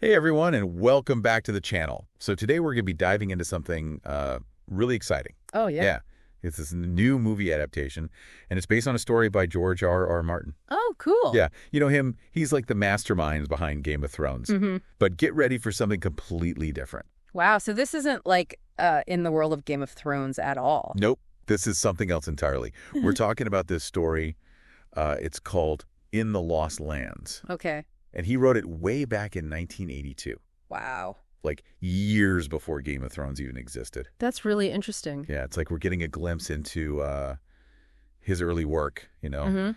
Hey everyone, and welcome back to the channel. So today we're going to be diving into something really exciting. Oh, yeah. Yeah, it's this new movie adaptation, and it's based on a story by George R.R. Martin. Oh, cool. Yeah, you know him, he's like the mastermind behind Game of Thrones. But get ready for something completely different. Wow, so this isn't like in the world of Game of Thrones at all. Nope, this is something else entirely. We're talking about this story. It's called In the Lost Lands. Okay. And he wrote it way back in 1982. Wow. Like years before Game of Thrones even existed. That's really interesting. Yeah, it's like we're getting a glimpse into his early work, you know.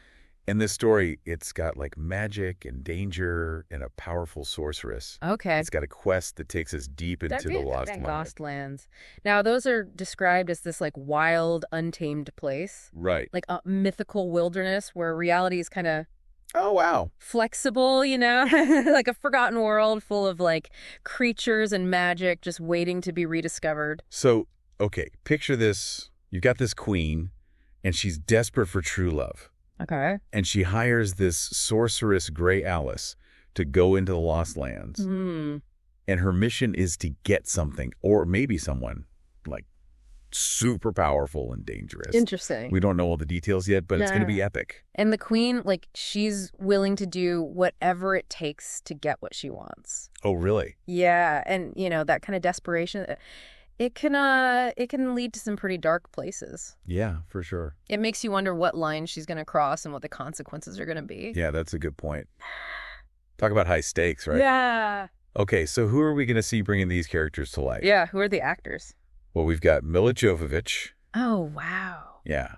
And this story, it's got like magic and danger and a powerful sorceress. Okay. It's got a quest that takes us deep into the Lost Lands. Now, those are described as this like wild, untamed place. Right. Like a mythical wilderness where reality is kind of Oh, wow. flexible, you know, like a forgotten world full of like creatures and magic just waiting to be rediscovered. So, okay, picture this. You've got this queen, and she's desperate for true love. Okay. And she hires this sorceress, Greyalis, to go into the Lost Lands. And her mission is to get something, or maybe someone, like super powerful and dangerous. Interesting. We don't know all the details yet, but it's going to be epic. And the queen, like, she's willing to do whatever it takes to get what she wants. Oh, really? Yeah, and, you know, that kind of desperation, it can lead to some pretty dark places. Yeah, for sure. It makes you wonder what line she's going to cross and what the consequences are going to be. Yeah, that's a good point. Talk about high stakes, right? Yeah. Okay, so who are we going to see bringing these characters to life? Yeah, who are the actors? Well, we've got Mila Jovovich. Oh, wow. Yeah.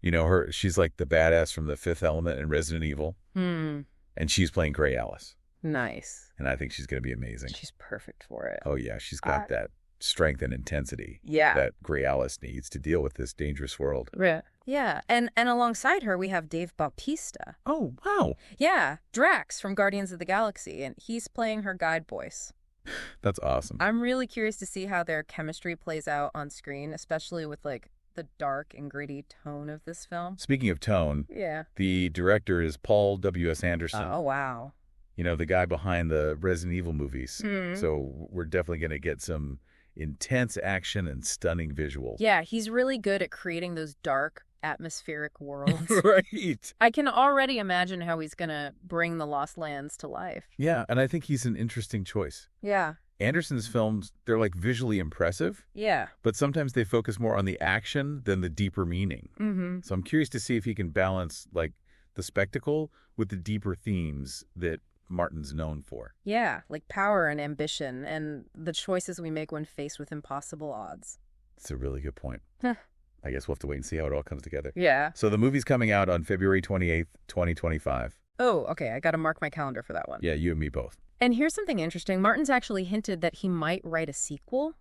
You know her, she's like the badass from The Fifth Element and Resident Evil. And she's playing Greyalis. Nice. And I think she's going to be amazing. She's perfect for it. Oh, yeah. She's got that strength and intensity Yeah. that Greyalis needs to deal with this dangerous world. Yeah. Yeah. And alongside her, we have Dave Bautista. Oh, wow. Yeah. Drax from Guardians of the Galaxy. And he's playing her guide Boyce. That's awesome. I'm really curious to see how their chemistry plays out on screen, especially with like the dark and gritty tone of this film. Speaking of tone, Yeah. the director is Paul W.S. Anderson. Oh, wow. You know, the guy behind the Resident Evil movies. So we're definitely going to get some intense action and stunning visuals. Yeah, he's really good at creating those dark, atmospheric worlds. Right. I can already imagine how he's going to bring the Lost Lands to life. Yeah, and I think he's an interesting choice. Yeah. Anderson's films, they're like visually impressive, Yeah. but sometimes they focus more on the action than the deeper meaning. So I'm curious to see if he can balance like the spectacle with the deeper themes that Martin's known for. Yeah, like power and ambition and the choices we make when faced with impossible odds. It's a really good point. Huh. I guess we'll have to wait and see how it all comes together. Yeah. So the movie's coming out on February 28th, 2025. Oh, okay. I got to mark my calendar for that one. Yeah, you and me both. And here's something interesting. Martin's actually hinted that he might write a sequel.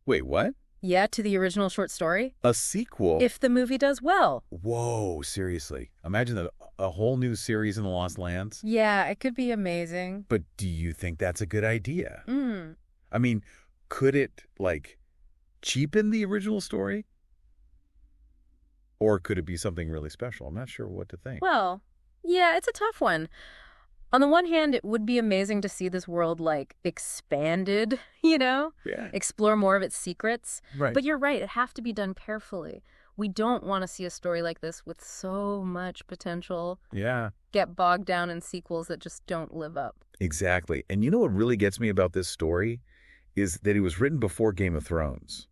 Wait, what? Yeah, to the original short story. A sequel? If the movie does well. Whoa, seriously. Imagine a whole new series in the Lost Lands. Yeah, it could be amazing. But do you think that's a good idea? I mean, could it, like, cheapen the original story? Or could it be something really special? I'm not sure what to think. Well, yeah, it's a tough one. On the one hand, it would be amazing to see this world, like, expanded, you know? Yeah. Explore more of its secrets. Right. But you're right, it has to be done carefully. We don't want to see a story like this with so much potential Yeah. get bogged down in sequels that just don't live up. Exactly. And you know what really gets me about this story is that it was written before Game of Thrones.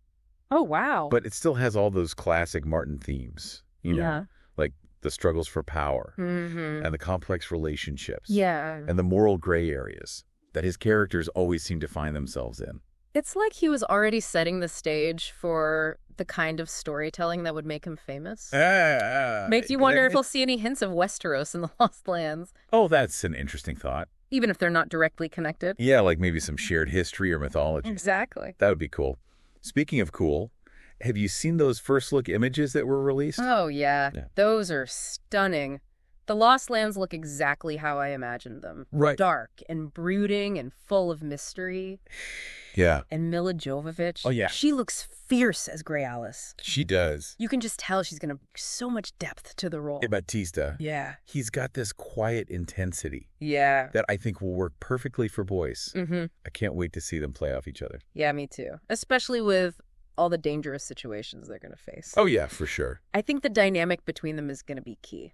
Oh, wow. But it still has all those classic Martin themes, you know, Yeah. like the struggles for power and the complex relationships Yeah. and the moral gray areas that his characters always seem to find themselves in. It's like he was already setting the stage for the kind of storytelling that would make him famous. Makes you wonder if we'll see any hints of Westeros in the Lost Lands, Oh, that's an interesting thought. even if they're not directly connected. Yeah, like maybe some shared history or mythology. Exactly. That would be cool. Speaking of cool, have you seen those first look images that were released? Oh, yeah. Yeah. Those are stunning. The Lost Lands look exactly how I imagined them. Right. Dark and brooding and full of mystery. Yeah. And Mila Jovovich. Oh, yeah. She looks fierce as Greyalis. She does. You can just tell she's going to bring so much depth to the role. Bautista. Yeah. He's got this quiet intensity. Yeah. That I think will work perfectly for Boyce. Mm-hmm. I can't wait to see them play off each other. Yeah, me too. Especially with all the dangerous situations they're going to face. Oh, yeah, for sure. I think the dynamic between them is going to be key.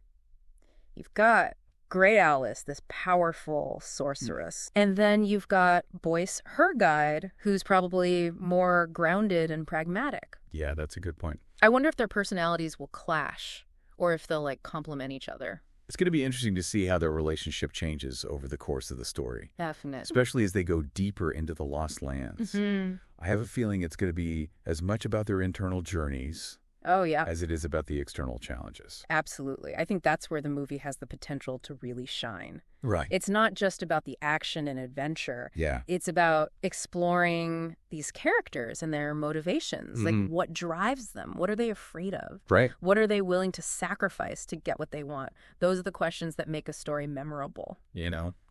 You've got Greyalis, this powerful sorceress. And then you've got Boyce, her guide, who's probably more grounded and pragmatic. Yeah, that's a good point. I wonder if their personalities will clash or if they'll, complement each other. It's going to be interesting to see how their relationship changes over the course of the story. Definitely. Especially as they go deeper into the Lost Lands. Mm-hmm. I have a feeling it's going to be as much about their internal journeys Oh, yeah. as it is about the external challenges. Absolutely. I think that's where the movie has the potential to really shine. Right. It's not just about the action and adventure. Yeah. It's about exploring these characters and their motivations. Mm-hmm. What drives them? What are they afraid of? Right. What are they willing to sacrifice to get what they want? Those are the questions that make a story memorable.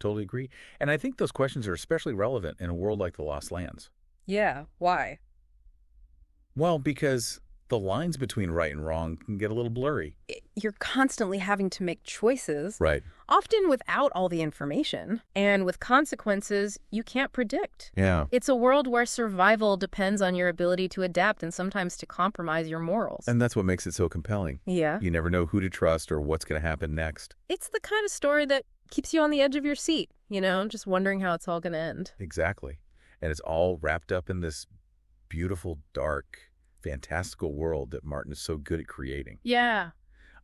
Totally agree. And I think those questions are especially relevant in a world like the Lost Lands. Yeah. Why? Well, because the lines between right and wrong can get a little blurry. You're constantly having to make choices. Right. Often without all the information. And with consequences you can't predict. Yeah. It's a world where survival depends on your ability to adapt and sometimes to compromise your morals. And that's what makes it so compelling. Yeah. You never know who to trust or what's going to happen next. It's the kind of story that keeps you on the edge of your seat, just wondering how it's all going to end. Exactly. And it's all wrapped up in this beautiful, dark, fantastical world that Martin is so good at creating. Yeah.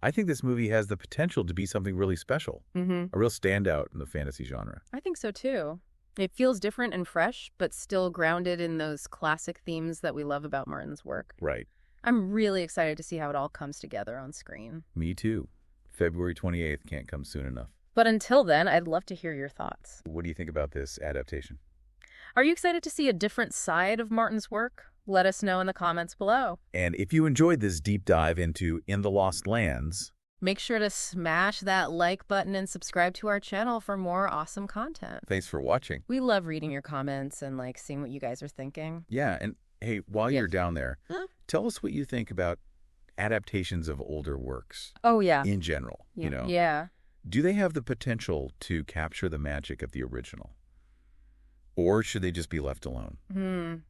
I think this movie has the potential to be something really special, a real standout in the fantasy genre. I think so too. It feels different and fresh, but still grounded in those classic themes that we love about Martin's work. Right. I'm really excited to see how it all comes together on screen. Me too. February 28th can't come soon enough. But until then, I'd love to hear your thoughts. What do you think about this adaptation? Are you excited to see a different side of Martin's work? Let us know in the comments below. And if you enjoyed this deep dive into In the Lost Lands, make sure to smash that like button and subscribe to our channel for more awesome content. Thanks for watching. We love reading your comments and seeing what you guys are thinking. Yeah, and hey, while you're down there, tell us what you think about adaptations of older works. Oh, yeah. In general, Yeah. Do they have the potential to capture the magic of the original? Or should they just be left alone?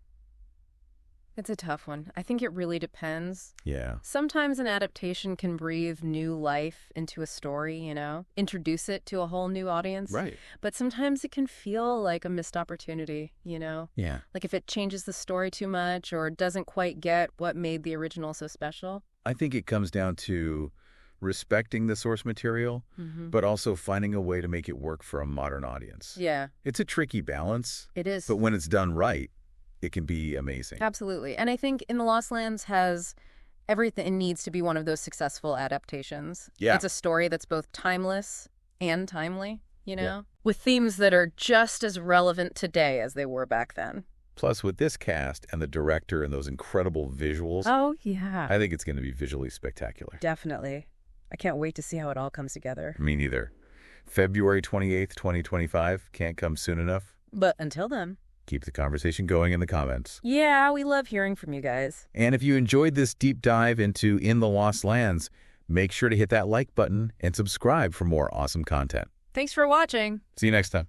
It's a tough one. I think it really depends. Yeah. Sometimes an adaptation can breathe new life into a story, introduce it to a whole new audience. Right. But sometimes it can feel like a missed opportunity, Yeah. Like if it changes the story too much or doesn't quite get what made the original so special. I think it comes down to respecting the source material, but also finding a way to make it work for a modern audience. Yeah. It's a tricky balance. It is. But when it's done right, it can be amazing. Absolutely. And I think In the Lost Lands has everything it needs to be one of those successful adaptations. Yeah. It's a story that's both timeless and timely, with themes that are just as relevant today as they were back then. Plus, with this cast and the director and those incredible visuals, oh, yeah. I think it's going to be visually spectacular. Definitely. I can't wait to see how it all comes together. Me neither. February 28th, 2025 can't come soon enough. But until then, keep the conversation going in the comments. Yeah, we love hearing from you guys. And if you enjoyed this deep dive into In the Lost Lands, make sure to hit that like button and subscribe for more awesome content. Thanks for watching. See you next time.